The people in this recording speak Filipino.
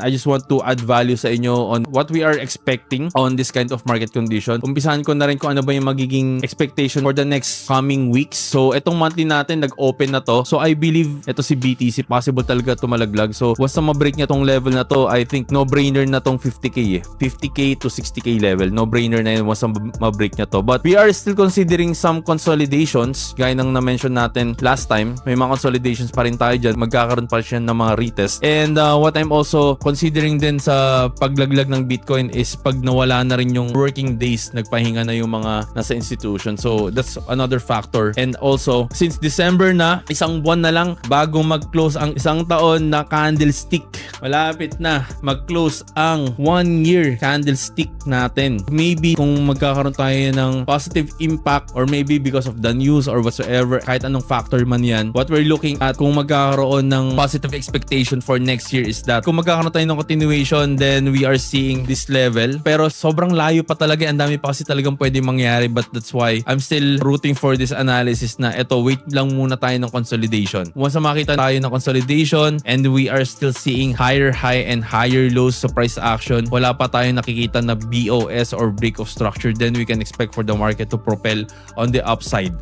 I just want to add value sa inyo on what we are expecting on this kind of market condition. Umpisahan ko na rin kung ano ba yung magiging expectation for the next coming weeks. So, itong monthly natin, nag-open na to. So, I believe ito si BTC, possible talaga tumalaglag. So, once na ma-break niya tong level na to, I think no-brainer na tong 50k eh. 50k to 60k level. No-brainer na yun once na ma-break niya to. But we are still considering some consolidations. Gaya ng na-mention natin last time, may mga consolidations pa rin tayo dyan. Magkakaroon pa siya ng mga retest. And what I'm also considering din sa paglaglag ng Bitcoin is pag nawala na rin yung working days, nagpahinga na yung mga nasa institution. So, that's another factor. And also, since December na, isang buwan na lang bago mag-close ang isang taon na candlestick. Malapit na mag-close ang 1-year candlestick natin. Maybe kung magkakaroon tayo ng positive impact or maybe because of the news or whatsoever, kahit anong factor man yan, what we're looking at kung magkakaroon ng positive expectation for next year is that kung magkakaroon tayo ng continuation, then we are seeing this level. Pero sobrang layo pa talaga. Ang dami pa kasi talagang pwede mangyari, but that's why I'm still rooting for this analysis na eto, wait lang muna tayo ng consolidation. Once na makita tayo ng consolidation and we are still seeing higher high and higher lows sa price action, wala pa tayo nakikita na BOS or break of structure, then we can expect for the market to propel on the upside.